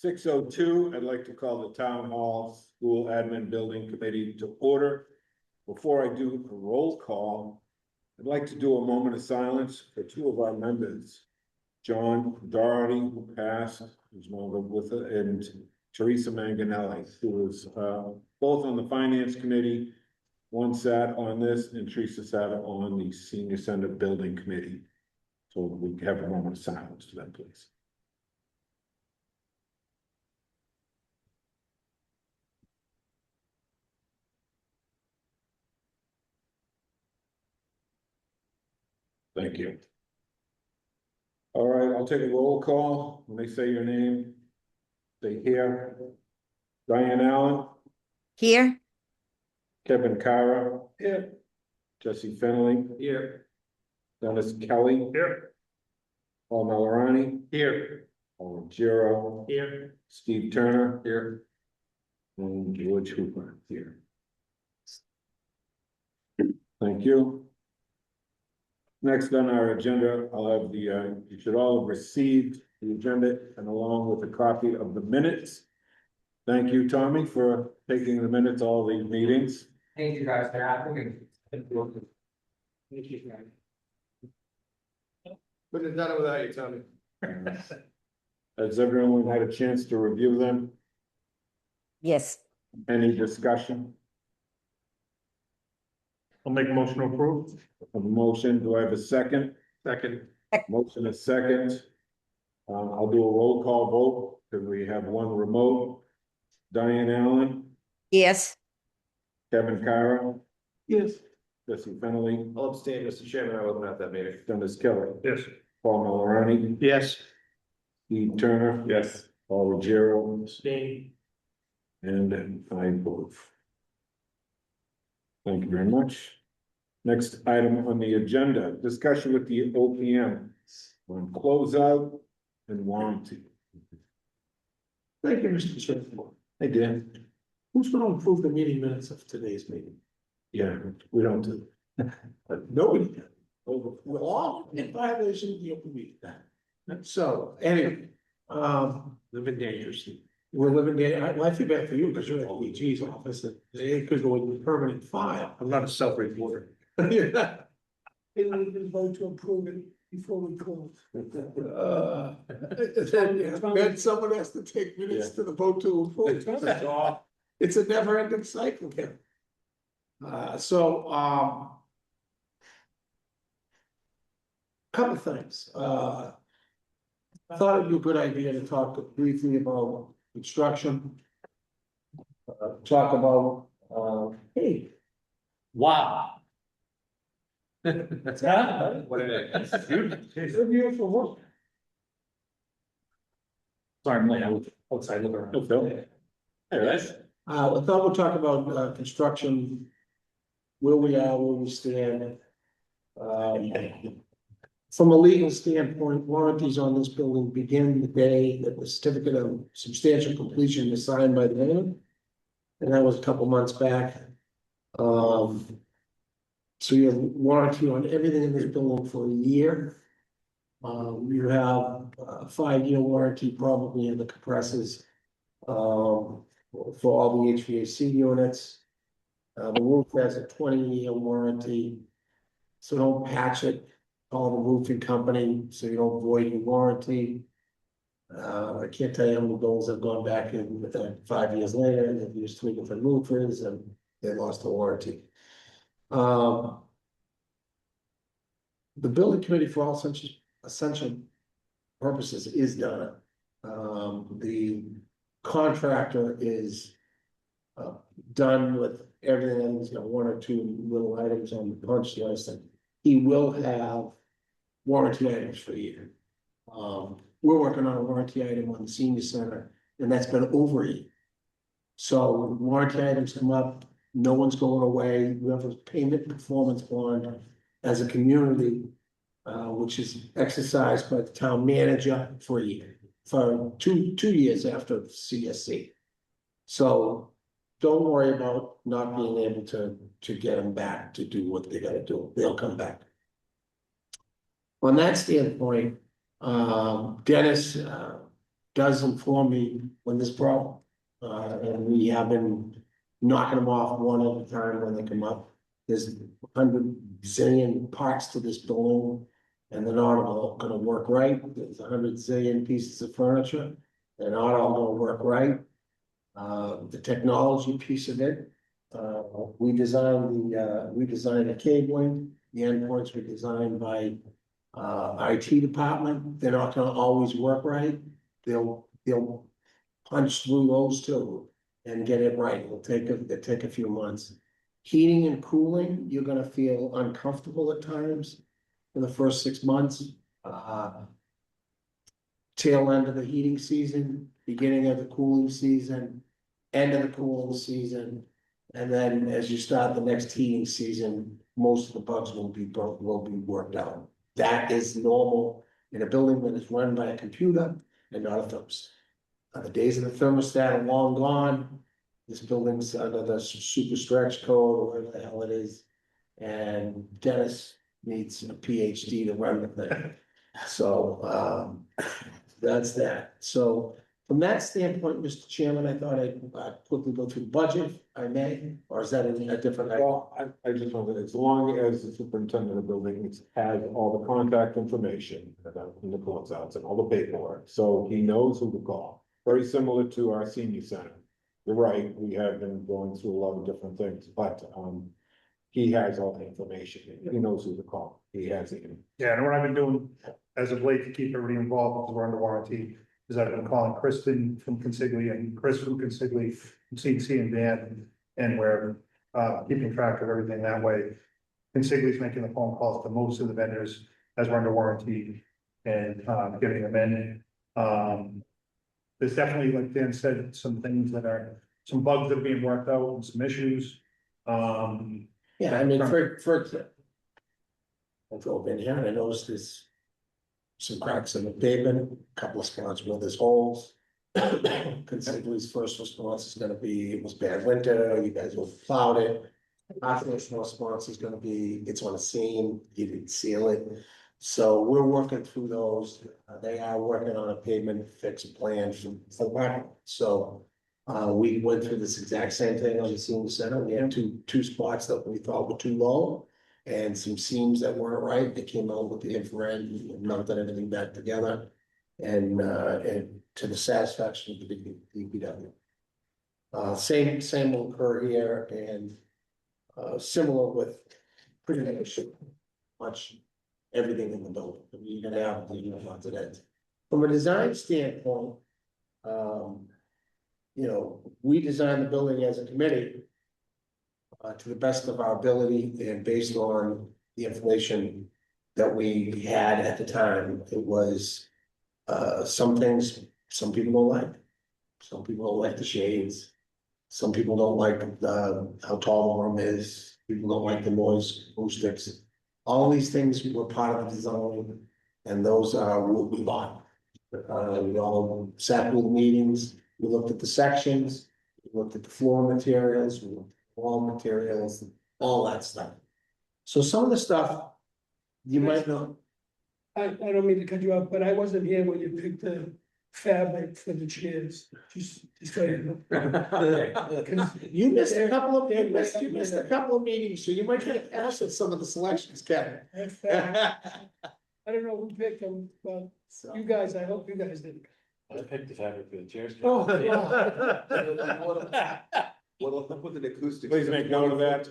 6:02, I'd like to call the Town Hall School Admin Building Committee to order. Before I do a roll call, I'd like to do a moment of silence for two of our members. John Doherty, who passed, who's no longer with us, and Teresa Manganelli, who was both on the Finance Committee. One sat on this and Teresa sat on the Senior Center Building Committee. So we have a moment of silence for them, please. Thank you. All right, I'll take a roll call. When they say your name, say here. Diane Allen. Here. Kevin Kara. Here. Jesse Finley. Here. Dennis Kelly. Here. Paul Malorani. Here. Paul Giro. Here. Steve Turner. Here. And George Hooper here. Thank you. Next on our agenda, I'll have the, you should all have received the agenda and along with a copy of the minutes. Thank you, Tommy, for taking the minutes, all these meetings. Thank you guys for having me. Couldn't have done it without you, Tony. Has everyone had a chance to review them? Yes. Any discussion? I'll make a motion to approve. A motion, do I have a second? Second. Motion is second. I'll do a roll call vote because we have one remote. Diane Allen, Yes. Kevin Kara, Yes. Jesse Finley, I'll abstain, Mr. Chairman, I wasn't at that meeting. Dennis Kelly, Yes. Paul Malorani, Yes. Steve Turner. Yes. Paul Ruggiero, Abstain. and I vote. Thank you very much. Next item on the agenda, discussion with the OPM on closeout and warranty. Thank you, Mr. Chairman. Hey, Dan. Who's going to approve the meeting minutes of today's meeting? Yeah, we don't do. Nobody can. We're all in violation of the open meeting. So, anyway, Living dangerously. we're living day, I feel bad for you because you're at the AG's office and it could go in the permanent file. I'm not a self-reporter. Yeah. And we can vote to approve it before we close. Then someone has to take minutes to the vote to approve. It's a never ending cycle, Kevin. Couple things, I thought it'd be a good idea to talk briefly about construction. Talk about, hey. Wow. That's happening. What it is. Good year for work. Sorry, I'm late. Outside looking around. Oh, Phil. Hey, guys. I thought we'd talk about, construction. Where we are, where we stand. From a legal standpoint, warranties on this building begin the day that the certificate of substantial completion is signed by the owner. And that was a couple months back. So you have warranty on everything in this building for a year. You have a 5-year warranty probably in the compressors. For all the HVAC units. The roof has a 20-year warranty. So don't patch it, call the roofing company, so you don't void your warranty. I can't tell you how many bills have gone back in with that 5 years later, and they've used 3 different roofers and they lost the warranty. The building committee for all essential purposes is done. The contractor is done with everything. He's got 1 or 2 little items on the punch list, and he will have warranty items for a year. We're working on a warranty item on the senior center, and that's been over a year. So when warranty items come up, no one's going away. We have a payment performance bond as a community, which is exercised by the town manager for a year, for two years after CSC. So don't worry about not being able to get them back to do what they gotta do. They'll come back. On that standpoint, Dennis does inform me when there's problem. And we have been knocking them off one at a time when they come up. There's 100 zillion parts to this building. And they're not all gonna work right. There's 100 zillion pieces of furniture. They're not all gonna work right. The technology piece of it, we designed the cabling, the endpoints were designed by IT department. They're not gonna always work right. They'll punch through those too and get it right. It'll take a few months. Heating and cooling, you're gonna feel uncomfortable at times for the first 6 months. Tail end of the heating season, beginning of the cooling season, end of the cooling season. And then as you start the next heating season, most of the bugs will be worked out. That is normal in a building that is run by a computer and not a thermostat. The days of the thermostat are long gone. This building's under the super stretch code, or whatever the hell it is. And Dennis needs a PhD to run the thing. So, that's that. So from that standpoint, Mr. Chairman, I thought I'd quickly go through the budget, if I may, or is that a different? Well, I just wanted, as long as the superintendent of buildings has all the contact information in the closeouts and all the paperwork, so he knows who to call. Very similar to our senior center. You're right, we have been going through a lot of different things, but, he has all the information. He knows who to call. He has it. Yeah, and what I've been doing as of late to keep everybody involved, because we're under warranty, is I've been calling Kristen from Consigli and Chris from Consigli, from CDC and Dan, and we're keeping track of everything that way. Consigli's making the phone calls to most of the vendors as we're under warranty and getting them in. There's definitely, like Dan said, some things that are, some bugs that are being worked out and some issues. Yeah, I mean, I drove in here and I noticed there's some cracks in the pavement, a couple of spots where there's holes. Consigli's first response is gonna be, it was bad winter, you guys plowed it. Our first response is gonna be, it's on a seam, you didn't seal it. So we're working through those. They are working on a pavement fix plan for the park. So we went through this exact same thing on the senior center. We had two spots that we thought were too low and some seams that weren't right. They came out with the infrared and melted everything back together and to the satisfaction of the DPW. Same will occur here and similar with pretty much everything in the building. You're gonna have lots of that. From a design standpoint, we designed the building as a committee to the best of our ability and based on the information that we had at the time. It was some things some people don't like. Some people don't like the shades. Some people don't like how tall the room is. People don't like the noise acoustics. All these things were part of the design, and those are what we bought. We all sat through the meetings. We looked at the sections, we looked at the floor materials, we looked at wall materials, all that stuff. So some of the stuff you might know. I don't mean to cut you off, but I wasn't here when you picked the fabric for the chairs, just so you know. You missed a couple of, you missed a couple of meetings, so you might get asked at some of the selections, Kevin. I don't know who picked them, but you guys, I hope you guys did. I picked the fabric for the chairs. Oh, What'll help with the acoustics? Please make note of that.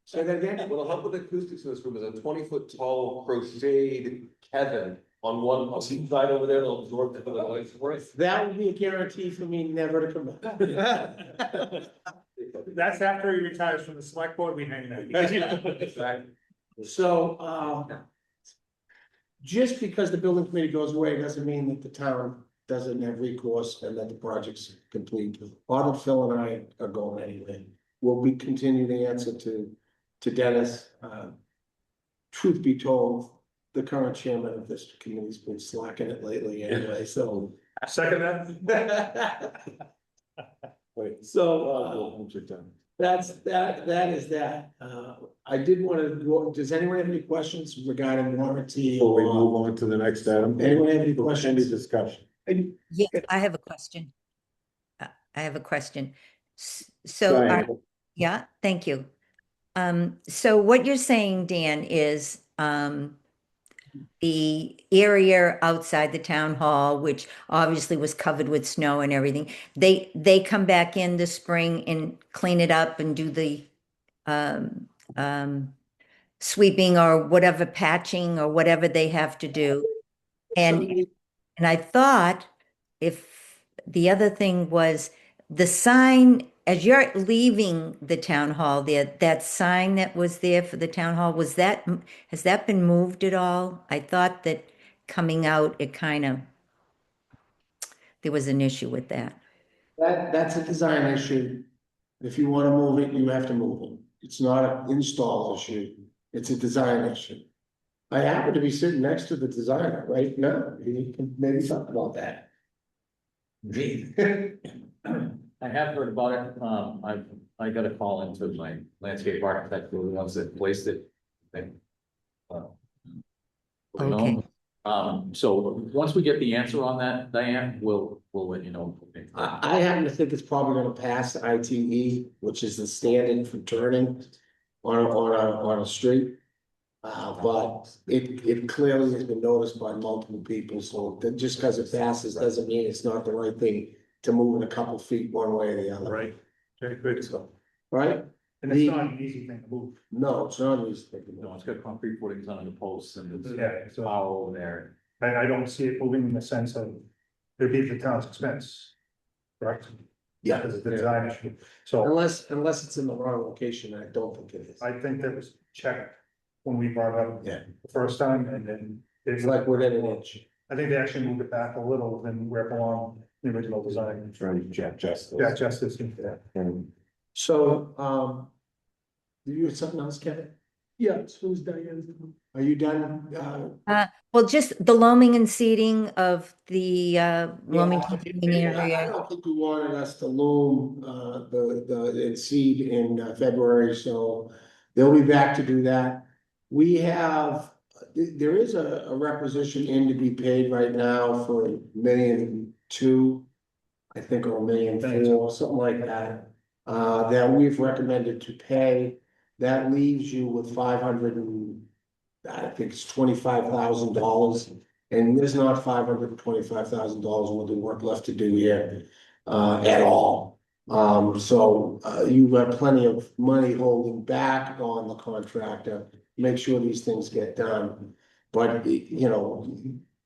So then again, What'll help with the acoustics in this room is a 20-foot tall crocheted Kevin on one side over there, they'll absorb the noise. that would be a guarantee for me never to come back. That's after he retires from the select board, we hang that. Exactly. So, just because the building committee goes away doesn't mean that the town doesn't have recourse and that the project's complete. Bob, Phil and I are going anyway. We'll be continuing to answer to Dennis. Truth be told, the current chairman of this committee's been slacking it lately anyway, so. Second that. Wait. So, that is that. I did want to go, does anyone have any questions regarding warranty? Before we or move on to the next item. Anyone have any Any questions? discussion? Yeah, I have a question. I have a question. So, Diane. yeah, thank you. So what you're saying, Dan, is, the area outside the town hall, which obviously was covered with snow and everything, they come back in the spring and clean it up and do the, um, um, sweeping or whatever, patching or whatever they have to do. And I thought, if the other thing was the sign, as you're leaving the town hall there, that sign that was there for the town hall, has that been moved at all? I thought that coming out, there was an issue with that. That's a design issue. If you wanna move it, you have to move it. It's not an install issue, it's a design issue. I happen to be sitting next to the designer right now, he can maybe talk about that. I have heard about it, I got a call into my landscape architect, who was the ones that placed it. They, uh, you know, Okay. so once we get the answer on that, Diane, we'll let you know. I happen to think it's probably gonna pass ITE, which is the standard for turning on a street. But it clearly has been noticed by multiple people, so that just because it passes doesn't mean it's not the right thing to move it a couple feet one way or the other. Right, very good, So, right? and it's not an easy thing to move. No, it's not easy. No, it's got concrete footings under the posts and Yeah, there's so power over there. I don't see it moving in the sense of it'd be the town's expense. Correct? Yeah, As a design issue, so unless it's in the wrong location, I don't think it is. I think that was checked when we brought it up. Yeah. The first time, and then It's like within an inch. I think they actually moved it back a little than where it belonged, the original design. Trying to Jack Justice. Yeah, justice, yeah. So, do you have something else, Kevin? Yeah, so is Diane. Are you done? Well, just the loaming and seeding of the, loaming Yeah, seeding I area. don't think you wanted us to loom, the seed in February, so they'll be back to do that. We have, there is a requisition in to be paid right now for $1,200,000, I think, or $1,400,000, something like that. That we've recommended to pay, that leaves you with I think it's $25,000. And there's not $525,000 worth of work left to do here, at all. So, you have plenty of money holding back on the contractor, make sure these things get done. But, you know,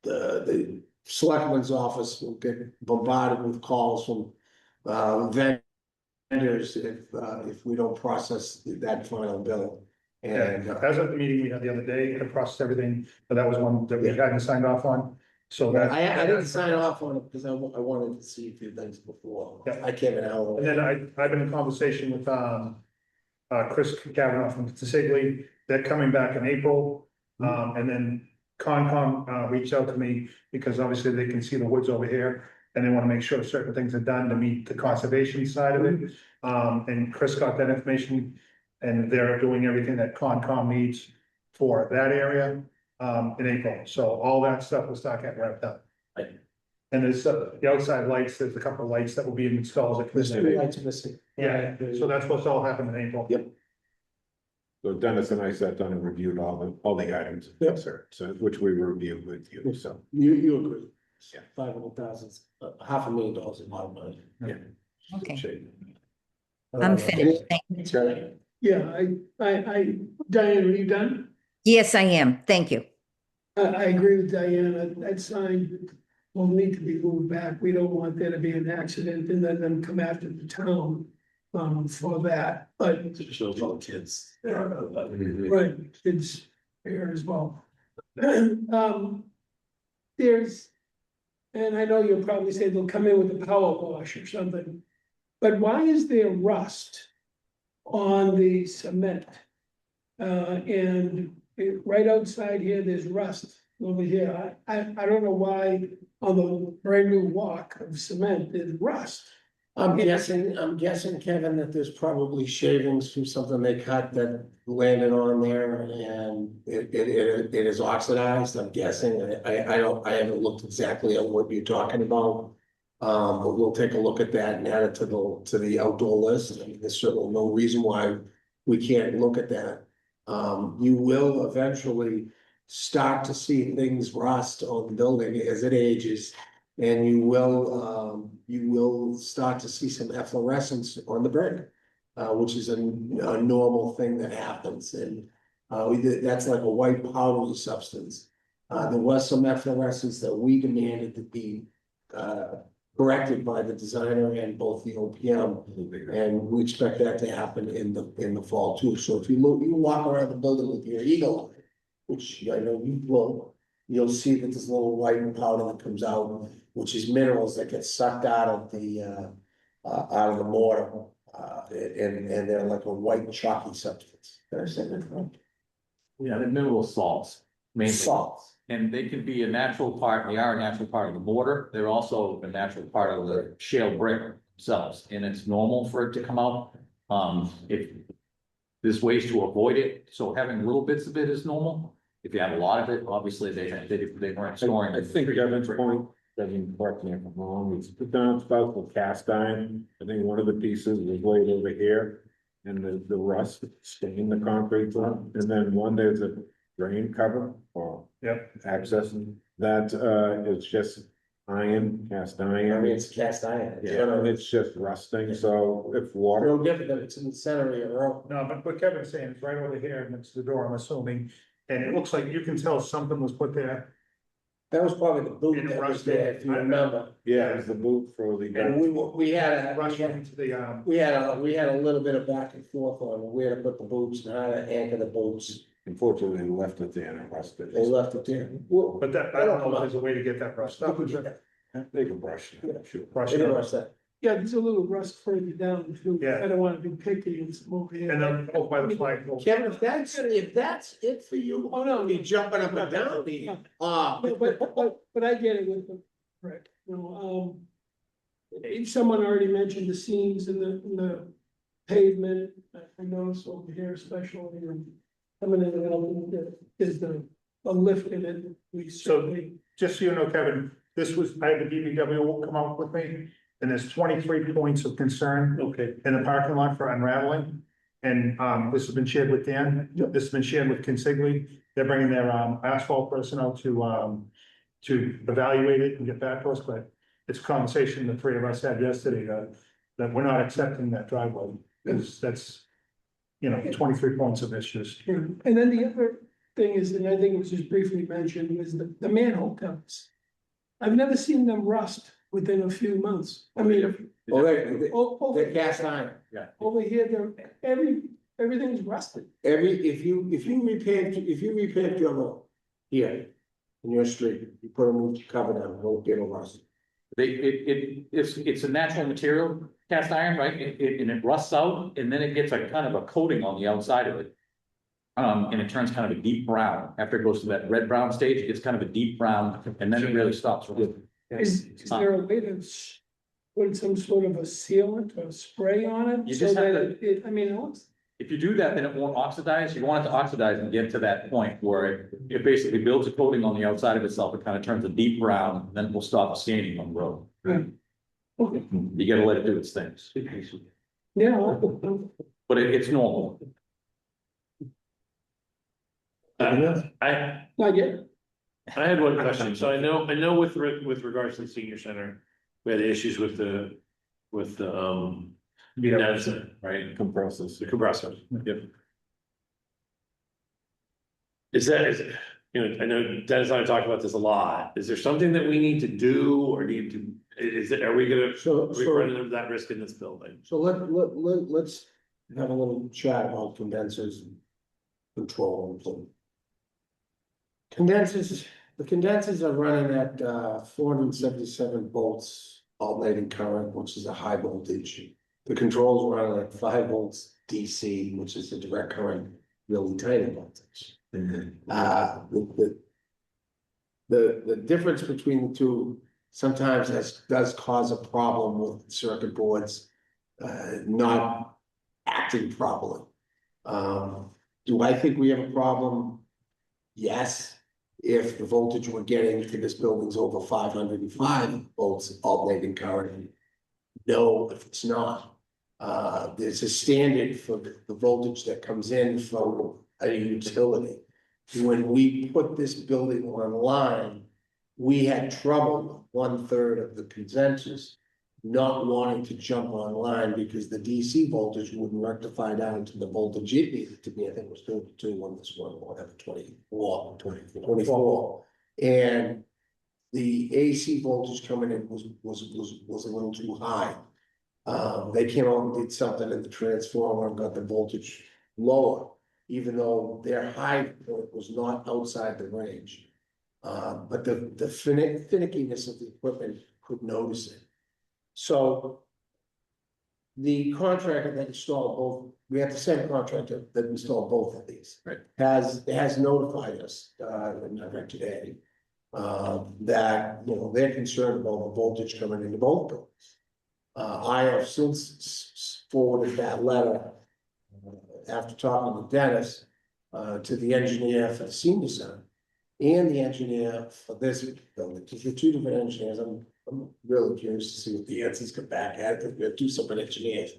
the selectman's office will get bombarded with calls from, vendors if we don't process that final bill. And, As of the meeting we had the other day, I processed everything, but that was one that we hadn't signed off on, so that. I didn't sign off on it because I wanted to see a few things before. Yeah. I came in out. And then I've been in conversation with, Chris Kavanaugh from Consigli, they're coming back in April. And then Concom, reached out to me because obviously they can see the woods over here. And they want to make sure certain things are done to meet the conservation side of it. And Chris got that information and they're doing everything that Concom needs for that area, in April. So all that stuff will start getting wrapped up. Right. And there's the outside lights, there's a couple of lights that will be installed. at There's two Consigli. lights missing. Yeah, so that's supposed to all happen in April. Yep. So Dennis and I sat down and reviewed all the items, Yep. sir, so which we reviewed with you, so. You agree? Yeah. 500,000, $500,000 is a lot of money. Okay. I'm finished. Thank you. Sorry. Yeah, Diane, are you done? Yes, I am. Thank you. I agree with Diane, that sign will need to be moved back, we don't want there to be an accident and then them come after the town. For that, but Shows all the kids. right, kids here as well. There's, and I know you'll probably say they'll come in with a power wash or something, but why is there rust on the cement? And right outside here, there's rust over here. I don't know why on the brand new walk of cement, there's rust. I'm guessing, Kevin, that there's probably shavings from something they cut that landed on there and it is oxidized, I'm guessing. I haven't looked exactly at what you're talking about. But we'll take a look at that and add it to the outdoor list. I mean, there's certainly no reason why we can't look at that. You will eventually start to see things rust on the building as it ages. And you will start to see some efflorescence on the brick, which is a normal thing that happens. And that's like a white powdery substance. There was some efflorescence that we demanded to be corrected by the designer and both the OPM. And we expect that to happen in the fall too. So if you walk around the building with your eagle eye, which I know you will, you'll see that there's a little white powder that comes out, which is minerals that get sucked out of the mortar. And they're like a white chalky substance. Did I say that right? Yeah, the mineral salts, mainly. Salts. And they can be a natural part, they are a natural part of the mortar, they're also a natural part of the shale brick themselves, and it's normal for it to come out. If there's ways to avoid it, so having little bits of it is normal. If you have a lot of it, obviously they weren't storing. I think Kevin's point, doesn't correct me if I'm wrong, it's the downspout for cast iron. I think one of the pieces was laid over here. And the rust stained the concrete floor, and then there's a drain cover or access that is just iron, cast I mean, iron. it's cast iron. And it's just rusting, so if water, No different than it's in the center of your room. No, but what Kevin's saying is right over here next to the door, I'm assuming, and it looks like you can tell something was put there. That was probably the boot In that was rusted. there, if you remember. yeah, it's the boot for the. And we had Rush into the, we had a little bit of back and forth on where to put the boots and how to anchor the boots. Unfortunately, they left it there and it rusted. They left it there. Well, but that, I don't know if there's a way to get that rust up. They can brush it, sure. Brush they it didn't up. rush that. Yeah, there's a little rust further down too. Yeah. I don't wanna be picky and some over here. And then over by the flag. Kevin, if that's it for you, Oh, no. be jumping up and down, Yeah. but I get it with the, correct, someone already mentioned the seams in the pavement, I noticed over here especially, coming in and out, is a lift in it, we certainly. Just so you know, Kevin, this was, I had the DPW come up with me, and there's 23 points of concern. Okay. In the parking lot for unraveling. And this has been shared with Dan, this has been shared with Consigli, they're bringing their asphalt personnel to evaluate it and get back to us, but it's a conversation the three of us had yesterday, that we're not accepting that driveway, because that's, 23 points of issues. And then the other thing is, and I think it was just briefly mentioned, was the manhole covers. I've never seen them rust within a few months. I mean, they're cast iron. over here, everything's rusted. If you repaved your road here in your street, you put a new cover down, it'll rust. It's a natural material, cast iron, right? And it rusts out, and then it gets a kind of a coating on the outside of it. And it turns kind of a deep brown. After it goes to that red brown stage, it gets kind of a deep brown, and then it really stops. Is there a way to put some sort of a sealant or spray on it? You So just have that it looks, If you do that, then it won't oxidize. You want it to oxidize and get to that point where it basically builds a coating on the outside of itself. It kind of turns a deep brown, then it will stop staining on the road. okay, You gotta let it do its things. yeah. But it's normal. I Not yet. had one question, so I know with regards to the senior center, we had issues with the. Condenser, right, Compressors. the compressor. Yep. Is I know Dennis and I talked about this a lot, is there something that we need to do or need to, are we running into that risk in this building? So let's have a little chat about condensers and controls and. The condensers are running at 477 volts alternating current, which is a high voltage. The controls are running at 5 volts DC, which is a direct current, really tiny voltage. The difference between the two sometimes that does cause a problem with circuit boards, not acting properly. Do I think we have a problem? Yes, if the voltage we're getting to this building's over 505 volts alternating current. No, if it's not. There's a standard for the voltage that comes in from a utility. When we put this building online, we had trouble, 1/3 of the consensus, not wanting to jump online because the DC voltage wouldn't rectify down to the voltage it needed to be. I think it was 32 on this one, or whatever, 24. And the AC voltage coming in was a little too high. They came out and did something in the transformer and got the voltage lower, even though their high point was not outside the range. But the finickiness of the equipment could notice it. So the contractor that installed both, we have the same contractor that installed both of these. Right. Has notified us, in I read today, that, they're concerned about the voltage coming into both buildings. I have since forwarded that letter, after talking to Dennis, to the engineer for the senior center and the engineer for this building, because they're two different engineers. I'm really curious to see what the answers come back at, because we have two separate engineers.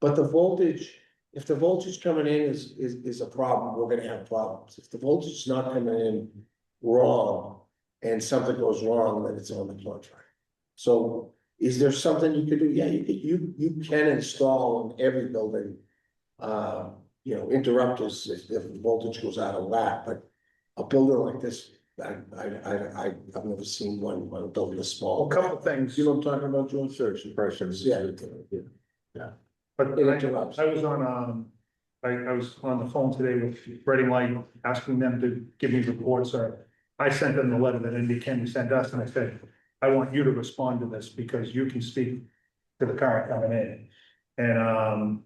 But the voltage, if the voltage coming in is a problem, we're gonna have problems. If the voltage is not coming in wrong and something goes wrong, then it's on the contract. So is there something you could do? Yeah, you can install in every building, interrupters if the voltage goes out of whack, but a building like this, I've never seen one when a building is small. A couple of things. You know what I'm talking about, George? Search impressions. Yeah. But It interrupts. I was on, I was on the phone today with Reading Light, asking them to give me reports, or I sent them the letter that Indy Kenny sent us, and I said, I want you to respond to this, because you can speak to the current coming in. And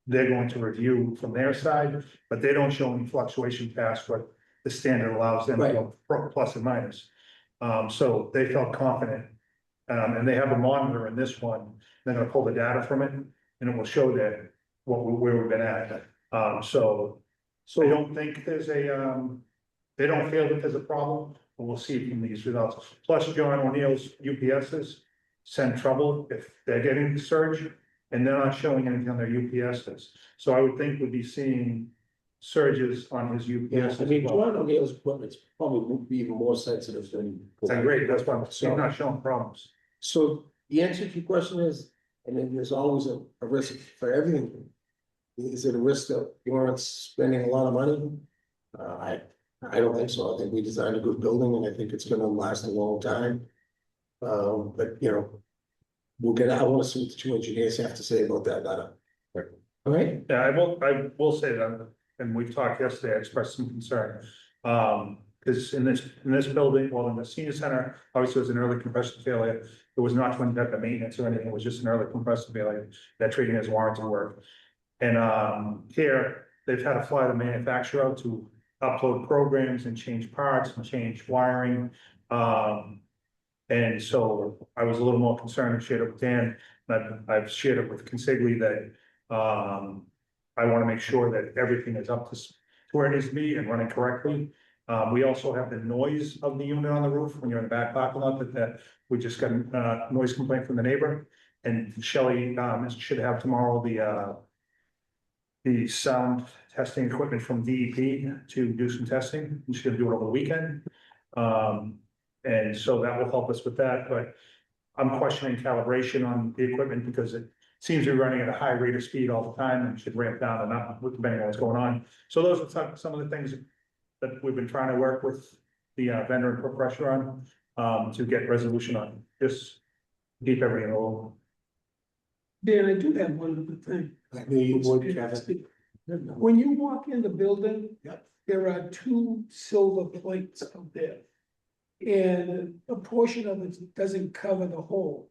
they're going to review from their side, but they don't show any fluctuation past what the standard allows them to go plus and minus. So they felt confident. And they have a monitor in this one, they're gonna pull the data from it, and it will show that where we've been at. So I don't think there's they don't feel that there's a problem, but we'll see from these results. Plus, John O'Neill's UPSs send trouble if they're getting the surge, and they're not showing anything on their UPSs. So I would think we'd be seeing surges on his UPS. I mean, John O'Neill's equipment's probably would be even more sensitive than. Great, that's why I'm not showing problems. So the answer to your question is, and then there's always a risk for everything. Is it a risk that you aren't spending a lot of money? I don't think so. I think we designed a good building, and I think it's gonna last a long time. But we'll get, I wanna see what the two engineers have to say about that letter. All right? Yeah, I will say that, and we talked yesterday, I expressed some concern. Because in this building, well, in the senior center, obviously it was an early compressor failure. It was not to conduct the maintenance or anything, it was just an early compressor failure that treating as warranty work. And here, they've had to fly the manufacturer out to upload programs and change parts and change wiring. And so I was a little more concerned and shared it with Dan, but I've shared it with Consigli that I want to make sure that everything is up to where it needs to be and running correctly. We also have the noise of the unit on the roof when you're in the back parking lot, that we just got a noise complaint from the neighbor. And Shelley should have tomorrow the sound testing equipment from DEP to do some testing. She's gonna do it over the weekend. And so that will help us with that, but I'm questioning calibration on the equipment because it seems to be running at a high rate of speed all the time and should ramp down and up depending on what's going on. So those are some of the things that we've been trying to work with the vendor and put pressure on to get resolution on, just keep everything in a row. Dan, I do have one other thing. I knew you would, Kevin. When you walk in the building. Yep. There are two silver plates up there. And a portion of it doesn't cover the hole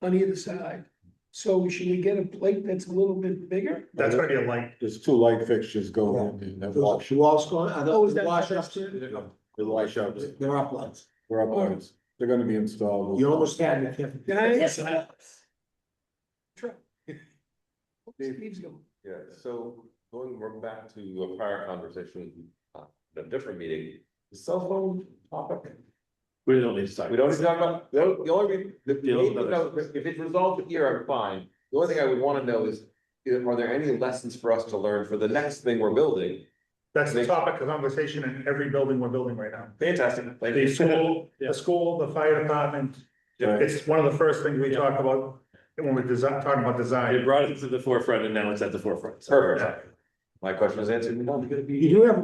on either side. So should we get a plate that's a little bit bigger? That's gonna be a light. There's two light fixtures going in that wash. The walls going, Oh, is that- wash ups? The wash ups. They're up lights. we're up on it. They're gonna be installed. You almost had me, Kevin. Yes. Try. Steve's going. Yeah, so we're back to a prior conversation, in a different meeting, the cell phone topic. We don't need to talk. We don't need to talk about, the only, the Deal main with thing, others. if it's resolved here, I'm fine. The only thing I would wanna know is, are there any lessons for us to learn for the next thing we're building? That's the topic of conversation in every building we're building right now. Fantastic, thank The you. school, the fire department, it's one of the first things we talk about when we're talking about They design. brought it to the forefront and now it's at the forefront. So, Perfect. My question is answered. You do have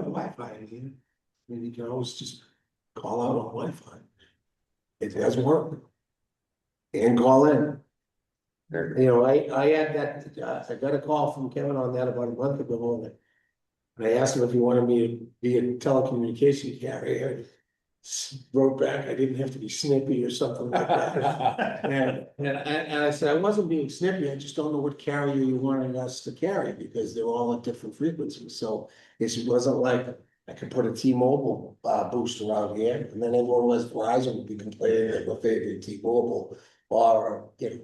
Wi-Fi in here. I mean, you can always just call out on Wi-Fi. It does work. And call in. You know, I had that, I got a call from Kevin on that about a month ago, and I asked him if he wanted me to be a telecommunication carrier. And wrote back, I didn't have to be snippy or something like that. And I said, I wasn't being snippy, I just don't know what carrier you wanted us to carry, because they're all at different frequencies, so it wasn't like I could put a T-Mobile boost around here, and then everyone was Verizon would be complaining that we're favoring T-Mobile, or, you know,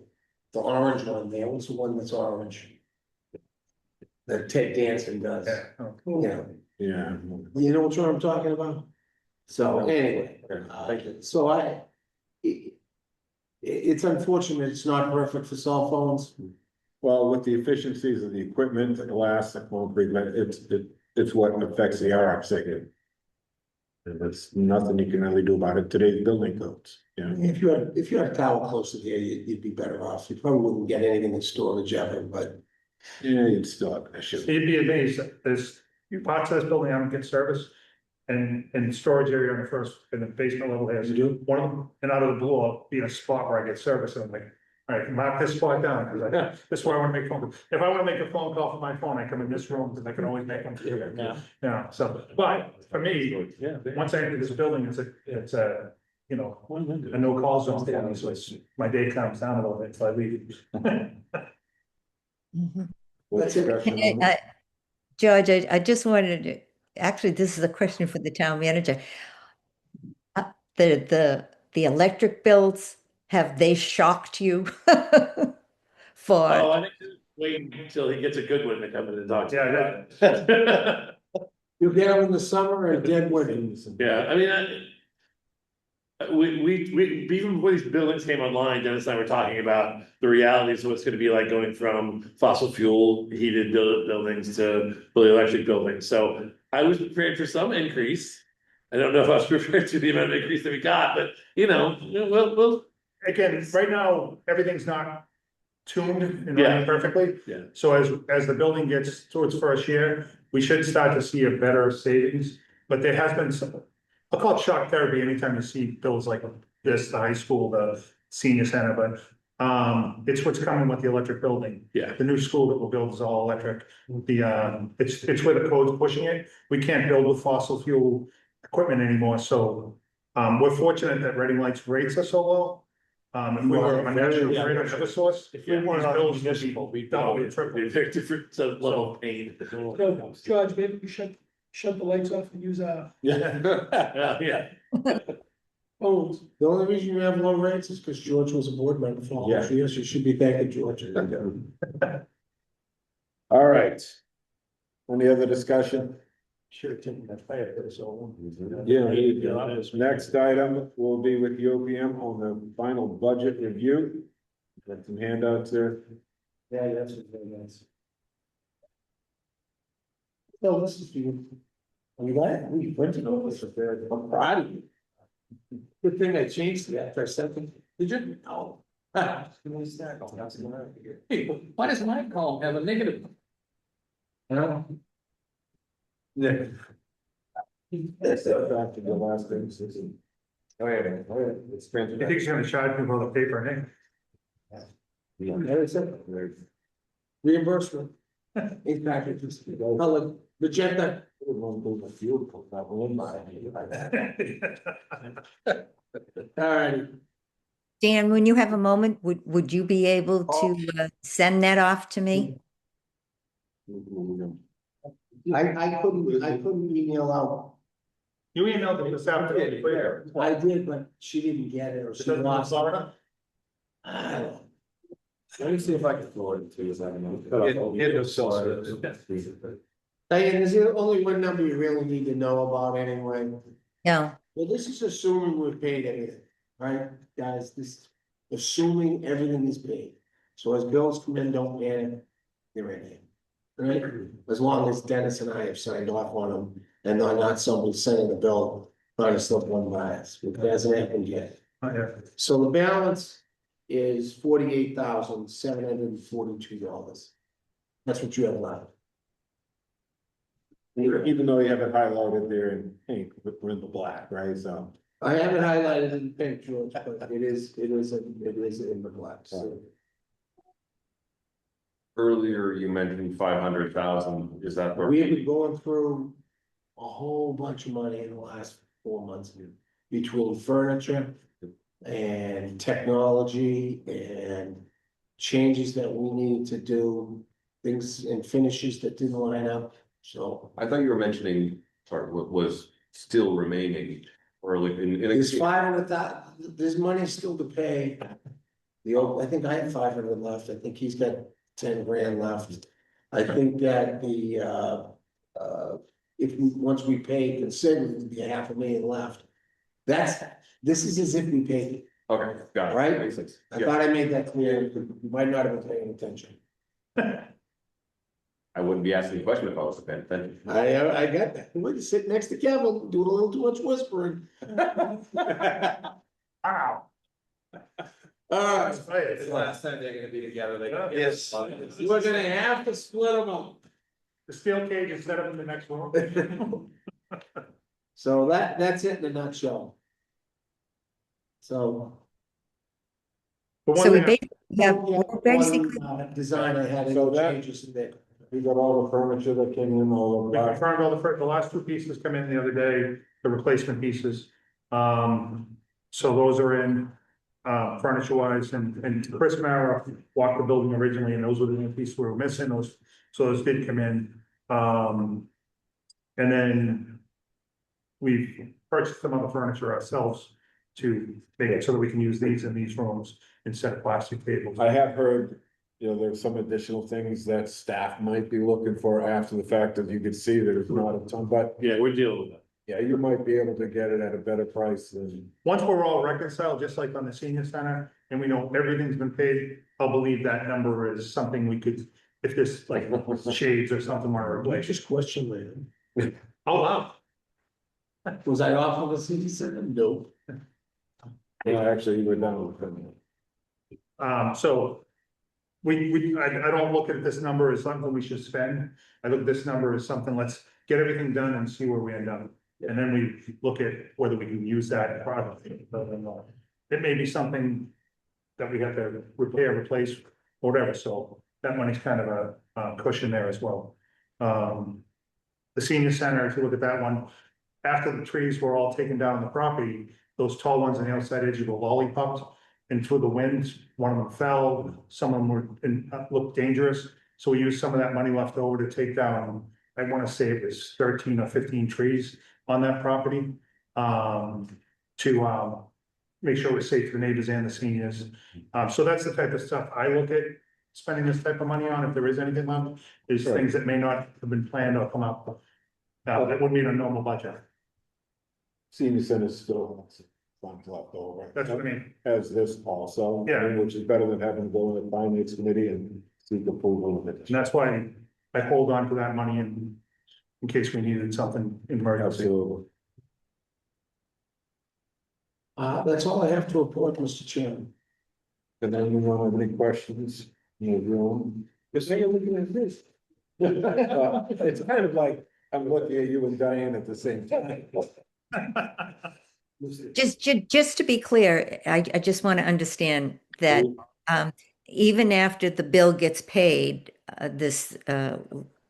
the orange one there, what's the one that's orange? That Ted Danson does, Yeah. you know, Yeah. you know which one I'm talking about? So anyway, Thank you. so it's unfortunate, it's not perfect for cell phones. Well, with the efficiencies of the equipment, the glass, the concrete, it's what affects the RF signal. And there's nothing you can really do about it, today's building codes, you know? If you had a tower close to there, you'd be better off, you probably wouldn't get anything in storage ever, but. Yeah, you'd still have an issue. You'd be amazed, there's parts of this building haven't get service. And the storage area on the first, in the basement level has, one of them, and out of the blue, I'll be in a spot where I get service, and I'm like, all right, mark this spot down, because this is where I wanna make phone calls. If I wanna make a phone call from my phone, I come in this room, because I can always make them. Yeah, so, but for me, once I enter this building, it's a, you know, a no call zone for me, so it's, my day comes down a little bit, so I leave. That's it. Discussion on that? George, I just wanted to, actually, this is a question for the town manager. The electric bills, have they shocked you? Oh, For, I think just wait until he gets a good one to come in and talk to Yeah, you. You get them in the summer and dead winter. Yeah, I mean, we, even before these buildings came online, Dennis and I were talking about the realities of what's gonna be like going from fossil fuel heated buildings to fully electric buildings, so I was prepared for some increase. I don't know if I was prepared to the amount of increase that we got, but, you know, we'll, again, right now, everything's not tuned and Yeah. running perfectly. Yeah. So as the building gets towards first year, we should start to see a better savings, but there has been some. I'll call it shock therapy anytime you see bills like this, the high school, the senior center, but. It's what's coming with the electric building. Yeah. The new school that we'll build is all electric. It's where the code's pushing it. We can't build with fossil fuel equipment anymore, so. We're fortunate that Reading Light's rates are so low. If we were on national grid or another source, if we weren't these on bills would municipal, be we'd double, probably, triple. be a very different level of pain. So, George, maybe we shut the lights off and use our Yeah. phones. The only reason you have low rates is because George was a board member for all those years, you should be thanking George. All right. Any other discussion? Should have taken that fire for so long. Yeah. Next item will be with the OPM on the final budget review. Got some handouts there. Yeah, that's very nice. No, this is you. I'm glad we printed all this affair, I'm proud of you. Good thing I changed it after I sent them. Did you? No. Hey, why does my column have a negative? Yeah. That's back to the last thing. Oh, yeah, it's I think he's gonna charge me for the paper and ink. Reimbursement. Eight packages. Color, magenta. All right. Dan, when you have a moment, would you be able to send that off to me? I couldn't email out You emailed it this afternoon. I did, but she didn't get it or she lost it. Florida? I don't know. Let me see if I can forward it to you. It was so. Diane, is there only one number you really need to know about anyway? No, Well, this is assuming we're paid everything, right, guys, this, assuming everything is paid. So as bills come in, don't panic, they're in here. Right, as long as Dennis and I have signed off on them, and not somebody sending the bill, trying to slip one by us, it hasn't happened yet. Oh, yeah. So the balance is $48,742. That's what you have left. Even though you have it highlighted there in pink, we're in the black, right, so. I have it highlighted in pink, George, but it is in the black, so. Earlier, you mentioned 500,000, is that? We have been going through a whole bunch of money in the last 4 months between furniture and technology and changes that we needed to do, things and finishes that didn't line up, so. I thought you were mentioning, sorry, what was still remaining early in. There's 500, there's money still to pay. I think I have 500 left, I think he's got 10 grand left. I think that once we pay considerably, it'd be $500,000 left. This is as if we paid it. Okay, got it. Right? Makes sense. I Yeah, thought I made that clear, you might not have been paying attention. I wouldn't be asking the question if I was paying attention. I got that, we just sit next to Kevin, doing a little too much whispering. Wow. Alright, It's the last time they're gonna be together. Yes. we're gonna have to split them up. The steel cage is set up in the next room. So that's it in a nutshell. So. But one so we thing, basically have, we're basically, Design I had So any that- changes in there. We got all the furniture that came in, all we of that. confirmed all the last two pieces come in the other day, the replacement pieces. So those are in, furniture wise, and Chris Mara walked the building originally, and those were the only pieces we were missing, so those did come in. And then we've purchased some other furniture ourselves to make it so that we can use these in these rooms instead of plastic tables. I have heard, there's some additional things that staff might be looking for after the fact, as you can see, there's not a ton, but Yeah, we're dealing with that. yeah, you might be able to get it at a better price than. Once we're all reconciled, just like on the senior center, and we know everything's been paid, I'll believe that number is something we could, if there's like shades or something want to replace. Just question later. Oh, wow. Was I off of the CD center? No. Yeah, actually, you were down with it. So I don't look at this number as something we should spend. I look at this number as something, let's get everything done and see where we end up. And then we look at whether we can use that product. It may be something that we have to repair, replace, whatever, so that money's kind of a cushion there as well. The senior center, if you look at that one, after the trees were all taken down on the property, those tall ones on the outside edge of the lollipops, and through the winds, one of them fell, some of them looked dangerous, so we used some of that money left over to take down, I wanna say it was 13 or 15 trees on that property. To make sure it's safe for the neighbors and the seniors. So that's the type of stuff I look at spending this type of money on, if there is anything left, is Sure. things that may not have been planned or come up. That wouldn't be in a normal budget, Senior center still has funds left over. that's what I mean. As this also. Yeah. Which is better than having to go in the finance committee and seek approval of it. And that's why I hold on to that money in case we needed something in emergency. Absolutely. That's all I have to report, Mr. Chairman. And then you want any questions? Because now you're looking at this. It's kind of like, I'm looking at you and Diane at the same time. just to be clear, I just want to understand that even after the bill gets paid, this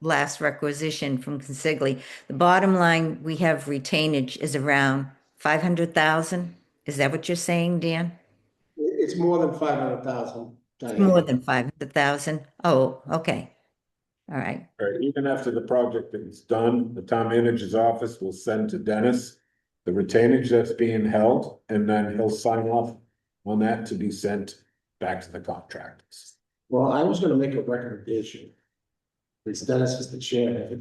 last requisition from Consigli, the bottom line, we have retainage is around 500,000. Is that what you're saying, Dan? It's more than 500,000. More than 500,000? Oh, okay. All right. Right, even after the project is done, the town manager's office will send to Dennis the retainage that's being held, and then he'll sign off on that to be sent back to the contractors. Well, I was gonna make a recommendation. It's Dennis is the chair.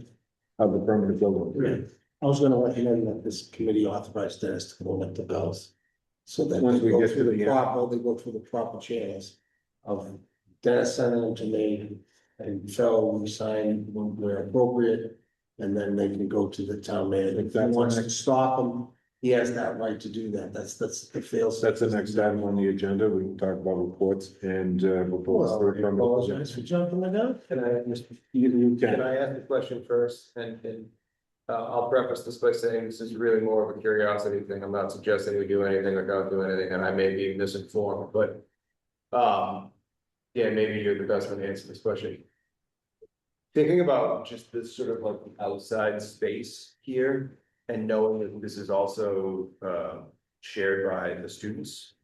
Of the permanent building. I was gonna recommend that this committee authorize Dennis to collect the bills. So that Once they we go get to through the the end. proper, they go through the proper channels of Dennis sending them to me. And Phil, we sign when where appropriate, and then they can go to the town manager. If he wants to stop them, he has that right to do that. That's the fails. That's the next item on the agenda. We can talk about reports and reports. Well, for I permanent apologize for jumping the gun. Can I, Mr. You Can can. I ask a question first, and I'll preface this by saying this is really more of a curiosity thing, I'm not suggesting we do anything or don't do anything, and I may be misinformed, but. Yeah, maybe you're the best one to answer this question. Thinking about just this sort of like outside space here, and knowing that this is also shared by the students.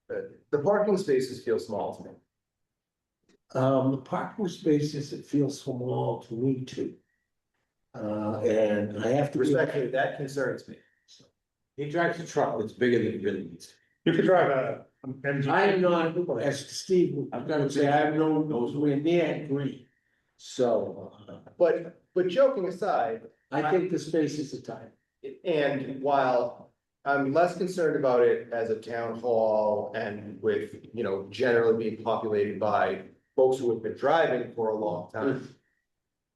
The parking spaces feel small to me. The parking spaces, it feels small to me too. And I have to. be- Respectfully, that concerns me. He drives a truck that's bigger than he really needs. You could drive a MG. I am not, as Steve, I'm gonna say, I have nowhere near agree. So, But joking aside, I think the spaces are tight. and while I'm less concerned about it as a town hall and with, you know, generally being populated by folks who have been driving for a long time.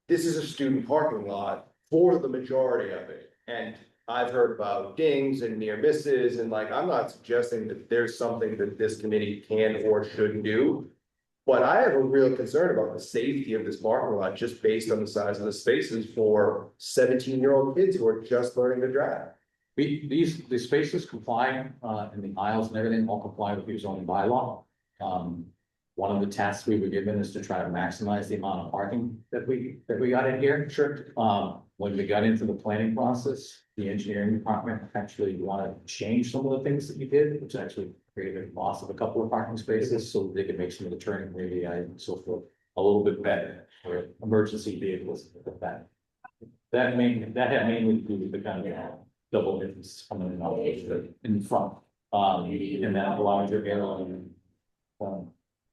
This is a student parking lot for the majority of it, and I've heard about dings and near misses, and like, I'm not suggesting that there's something that this committee can or should do. But I have a real concern about the safety of this parking lot, just based on the size of the spaces for 17-year-old kids who are just learning to drive. The spaces comply, and the aisles and everything all comply with your zoning bylaw. One of the tasks we were given is to try to maximize the amount of parking that we got in here. Sure. When we got into the planning process, the engineering department actually wanted to change some of the things that we did, which actually created a loss of a couple of parking spaces, so they could make some of the turning radii and so forth a little bit better for emergency vehicles like that. That had mainly to do with the kind of double entrance coming in out in front, and that larger area.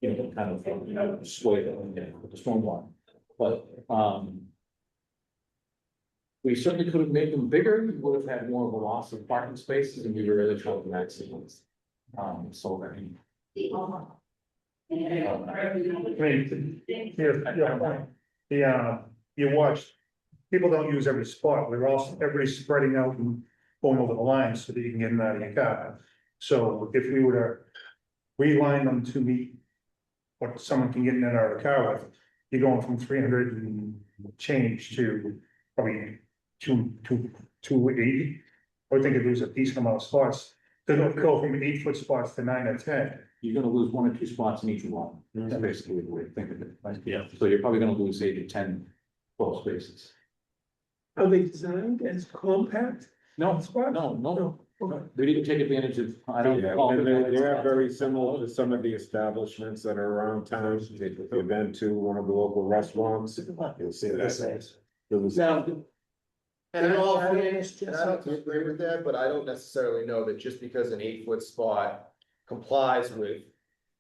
You know, kind of, sway with the stormwater, but, we certainly could have made them bigger, we would have had more of a loss of parking spaces, and we were really trying to maximize. So, I mean. You watch, people don't use every spot, we're all, everybody's spreading out and going over the lines so that you can get in and out of your car. So if we were to reline them to meet what someone can get in and out of the car with, you're going from 300 and change to probably 280. I would think if there's a decent amount of spots, they don't go from 8-foot spots to 9 or 10. You're gonna lose 1 or 2 spots in each one, that's basically the way to think of it, right? Yeah. So you're probably gonna lose 8 to 10 12 spaces. Are they designed as compact? No, spots? no. Okay. We didn't take advantage of, I don't. Yeah, call and it- they are very similar to some of the establishments that are around town. If you've been to one of the local restaurants, you'll see that. Now, And in all I fairness, and I don't disagree with that, but I don't necessarily know that just because an 8-foot spot complies with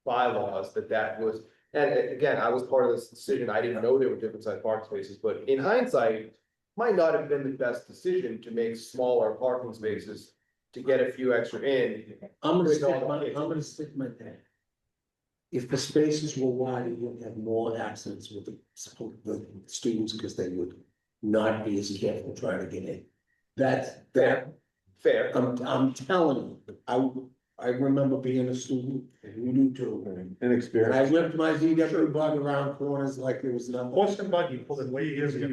bylaws, that was. And again, I was part of this decision, I didn't know there were different sized parking spaces, but in hindsight. Might not have been the best decision to make smaller parking spaces to get a few extra in. I'm gonna stick my thing. If the spaces were wider, you'd have more accidents with the students because they would not be as careful trying to get in. That, Fair. I'm telling you, I remember being a student, and you do too. And I Inexperienced. whipped my VW bug around corners like there was nothing. Horse and buggy pulled in way years ago.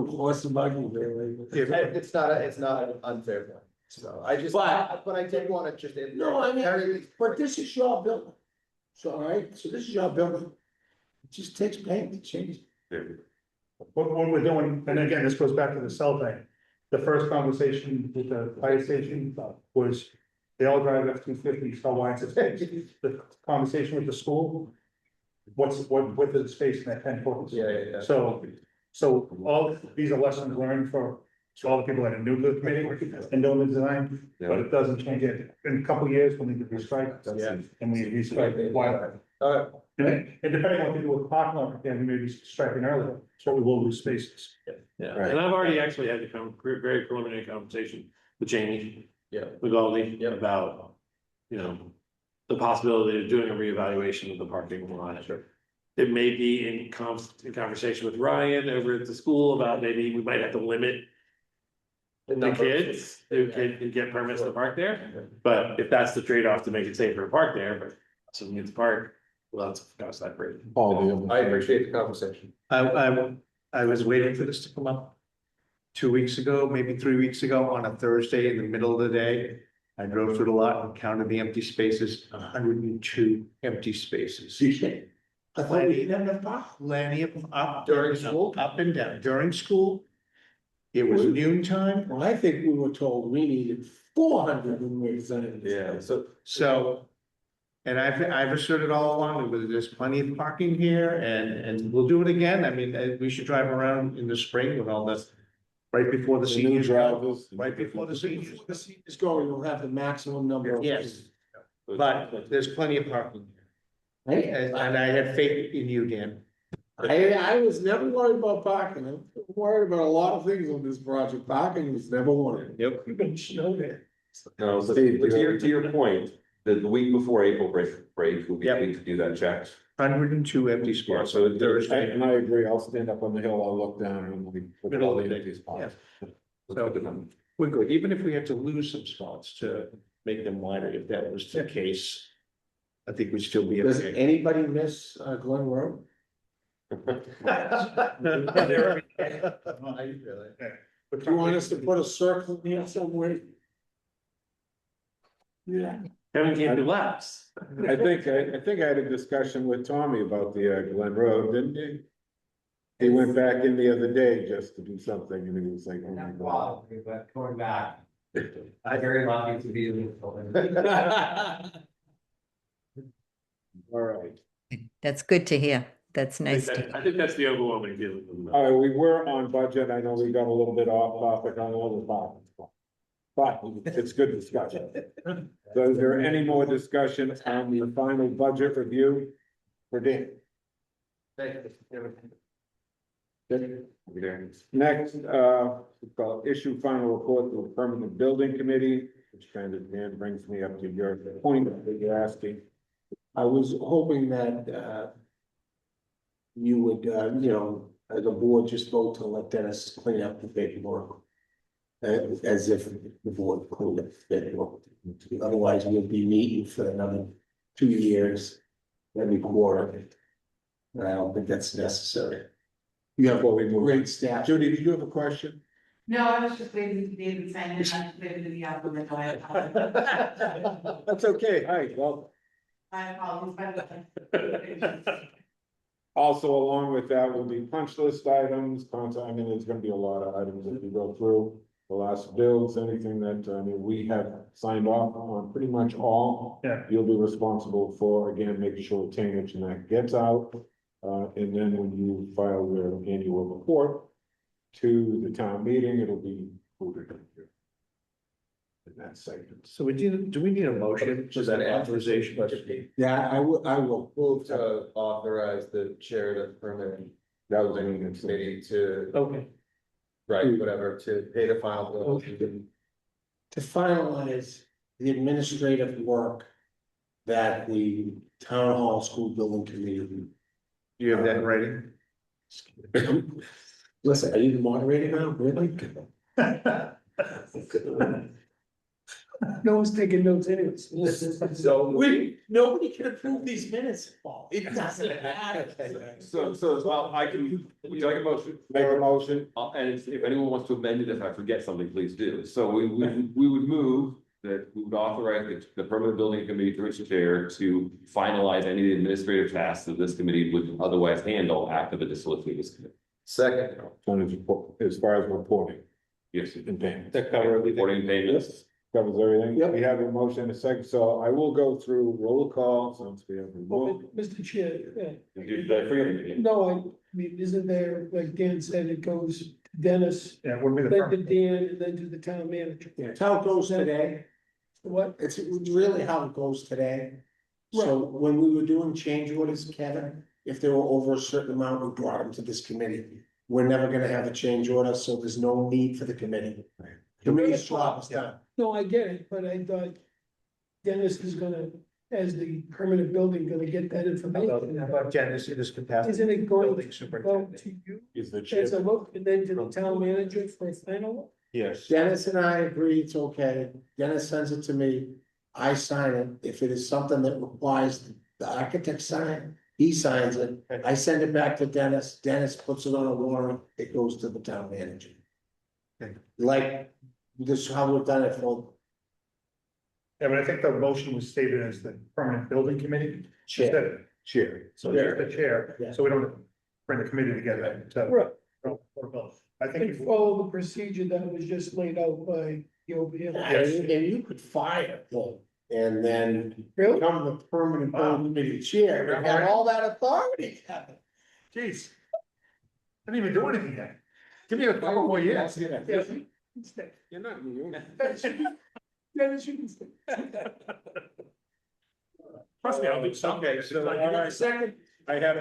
Horse and buggy, really. It's not an unfair point, so I just, but I did wanna just. No, I mean, but this is your building. So, all right, so this is your building. It just takes pain to change. What we're doing, and again, this goes back to the cell thing. The first conversation with the fire station was, they all drive F-250, so why is it space? The conversation with the school, what width of the space in that 10 foot? Yeah. So all, these are lessons learned for So all the people that are new to the committee and doing the design, but it doesn't change it. In a couple of years, we'll need to restrike. Yeah. And we restrike wildlife. And depending on what they do with the parking lot, then we may be striking earlier, so we will lose spaces. Yeah, Right. and I've already actually had a very preliminary conversation with Jamie. Yeah. McGaldy, Yeah. about, you know, the possibility of doing a reevaluation of the parking lot. Sure. It may be in conversation with Ryan over at the school about maybe we might have to limit the kids who can get permits to park there. But if that's the trade-off to make it safer to park there, but so we need to park, well, that's cross that bridge. I appreciate the conversation. I was waiting for this to come up 2 weeks ago, maybe 3 weeks ago, on a Thursday in the middle of the day. I drove through the lot and counted the empty spaces, 102 empty spaces. I thought we didn't have enough parking. Plenty of them up. During and school? Up and down, during school. It was noon time, Well, I think we were told we needed 400 when we presented this. so. And I've asserted all along that there's plenty of parking here and we'll do it again. I mean, we should drive around in the spring with all this. Right before the The new seniors go, drivers. right before the seniors. Before the seniors go, we'll have the maximum number of. Yes. But there's plenty of parking. Hey, And I have faith in you, Dan. I was never worried about parking. I'm worried about a lot of things on this project. Parking was never one of them. Yep. You've been snowed in. No, so Steve, to your point, the week before April break would be Yep. week to do that check. 102 empty Yeah, spots so on Thursday. And I agree, I'll stand up on the hill, I'll look down and I'm like. look at all the empty spots. So we're good, even if we had to lose some spots to make them wider, if that was the case. I think we'd still be Does okay. anybody miss Glen Road? Do you want us to put a circle here somewhere? Yeah. Kevin can't do laps. I think I had a discussion with Tommy about the Glen Road, didn't he? He went back in the other day just to do something and he was like, oh my God. Wow, but going back, I'm very lucky to be in this building. All right. That's good to hear. That's nice to hear. I think that's the overwhelming feeling. All right, we were on budget. I know we got a little bit off topic on all the topics. But it's good discussion. So is there any more discussion on the final budget review for Dan? Thank you. Next, we call issue final report to the permanent building committee, which kind of, Dan, brings me up to your point that you're asking. I was hoping that, you would, as a board, just vote to let Dennis clean up the paperwork. As if the board cleaned up the paperwork. Otherwise, we'll be meeting for another 2 years, every quarter. And I don't think that's necessary. You have great staff. Judy, did you have a question? No, I was just waiting to David saying it, I just waited to the applicant. That's okay. Hi, well, I apologize. also along with that will be punch list items, I mean, there's gonna be a lot of items that we go through. The last bills, anything that, I mean, we have signed off on pretty much all. Yeah. You'll be responsible for, again, making sure retainage and that gets out. And then when you file your annual report to the town meeting, it'll be included in here. In that segment. So do we need a motion? Was that authorization? Yeah, I will. Move to authorize the chair to permit That was building committee to, Okay. right, whatever, to pay the final bill. To finalize the administrative work that the town hall school building committee. Do you have that in writing? Listen, are you the moderator now? Really? No one's taking notes anyways. So. Nobody can approve these minutes, Paul. It doesn't matter. So, well, would you like a motion? Make a motion. And if anyone wants to amend it, if I forget something, please do. So we would move that we would authorize the permanent building committee through its chair to finalize any of the administrative tasks that this committee would otherwise handle after the dissolution of this committee. Second. As far as reporting Yes. and payments. That cover everything. Reporting payments. Yes, covers everything. Yep. We have a motion in a second, so I will go through roll call since we have removed. Mr. Chair, Did I forget anything? no, I mean, isn't there, like Dan said, it goes to Dennis, Yeah, would be the. then to Dan, and then to the town manager. Yeah, it's how it goes today. What? It's really how it goes today. So when we were doing change orders, Kevin, if they were over a certain amount, we brought them to this committee. We're never gonna have a change order, so there's no need for the committee. Committee's job is done. No, I get it, but I thought Dennis is gonna, as the permanent building, gonna get that information. About Janice in this capacity. Isn't it going Building to go superintendent. to you Is the as chair, a look, and then to the town manager for a final? Yes. Dennis and I agree it's okay. Dennis sends it to me. I sign it. If it is something that requires the architect sign, he signs it. I send it back to Dennis. Dennis puts it on a warrant. It goes to the town manager. Okay. Like, this is how we've done it for Yeah, but I think the motion was stated as the permanent building committee. chair. Instead of- chair, So you're the chair, Yeah. so we don't bring the committee together to. Right. or both. I And think. follow the procedure that was just laid out by the OPM. And you could fire him and then Really? become the permanent building committee chair and have all that authority. Jeez. Didn't even do anything yet. Give me a couple more years. you're not new. Dennis, you can stay. Trust me, I'll do something. Okay, so, all right. Second. I have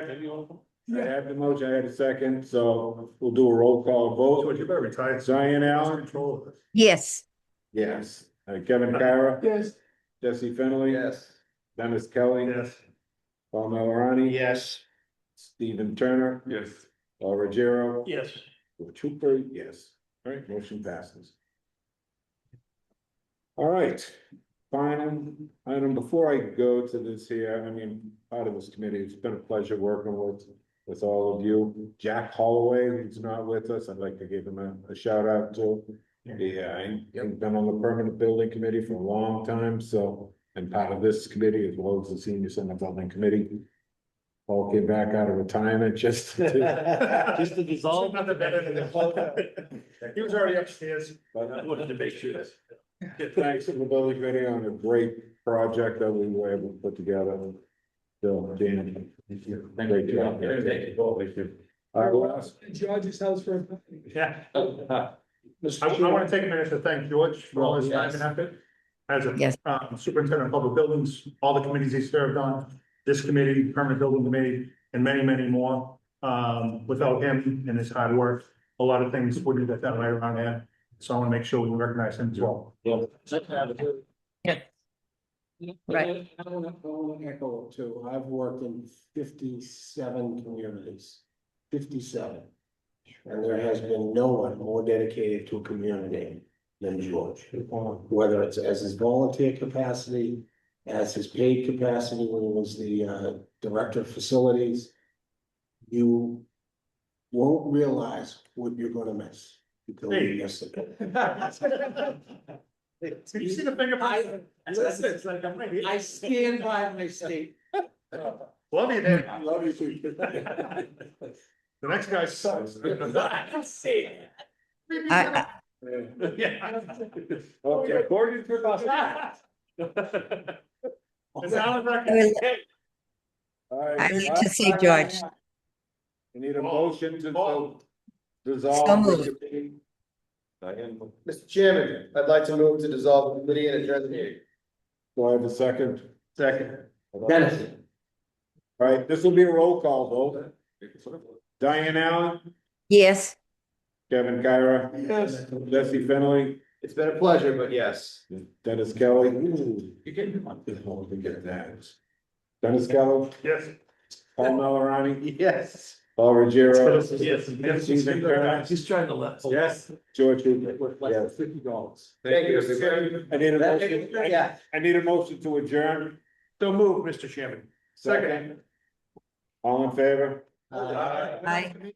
the motion, I had a second, so we'll do a roll call George, you vote. better retire. Diane Allen? Control of this. Yes, Yes. Kevin Kyra? Yes, Jesse Finley? Yes. Dennis Kelly? Yes. Paul Malorani? Yes. Stephen Turner? Yes. Paul Ruggiero? Yes. Trooper, yes. All right, motion passes. All right, final item, before I go to this here, I mean, part of this committee, it's been a pleasure working with all of you. Jack Holloway, who's not with us, I'd like to give him a shout out to. Yeah, he's been on the permanent building committee for a long time, so, and part of this committee as well as the senior center building committee. Paul came back out of retirement just to, Just to dissolve. Nothing better than the. He was already upstairs. but I wanted to make sure that. thanks to the building committee on a great project that we were able to put together. So, Dan. Thank you. Great job. Thank you. All right, what else? George's house for. Yeah. I want to take a minute to thank George for all his time and effort. As Yes. a superintendent of public buildings, all the committees he served on, this committee, permanent building committee, and many, many more. Without him and his hard work, a lot of things wouldn't get done right around there. So I want to make sure we recognize him as well. right. I wanna echo too. I've worked in 57 communities, 57. And there has been no one more dedicated to a community than George. Whether it's as his volunteer capacity, as his paid capacity when he was the director of facilities. You won't realize what you're gonna miss. Until you miss it. Did you see the fingerprint? Listen, It's like, I'm ready. I stand by my state. Love you, Dan. Love you too. The next guy sucks. I- Yeah. Okay, according to It's Alan I Records. all right. I need to see George. We need a motion to So dissolve. moved. the committee. Diane? Mr. Chairman, I'd like to move to dissolve the committee and adjourn the meeting. Do I have a second? Second. Dennis. All right, this will be a roll call vote. Diane Allen, Yes, Kevin Kyra, Yes. Jesse Finley, It's been a pleasure, but yes. Dennis Kelly. Ooh, you're getting one. To get that. Dennis Kelly, Yes. Paul Malorani, Yes. Paul Ruggiero. Yes. Stephen Turner, He's trying to let. yes, George Hoover. Yes. $50. Thank you, Mr. Chairman. I need a motion, Yeah. I need a motion to adjourn. So move, Mr. Chairman. Second. All in favor? Aye. I.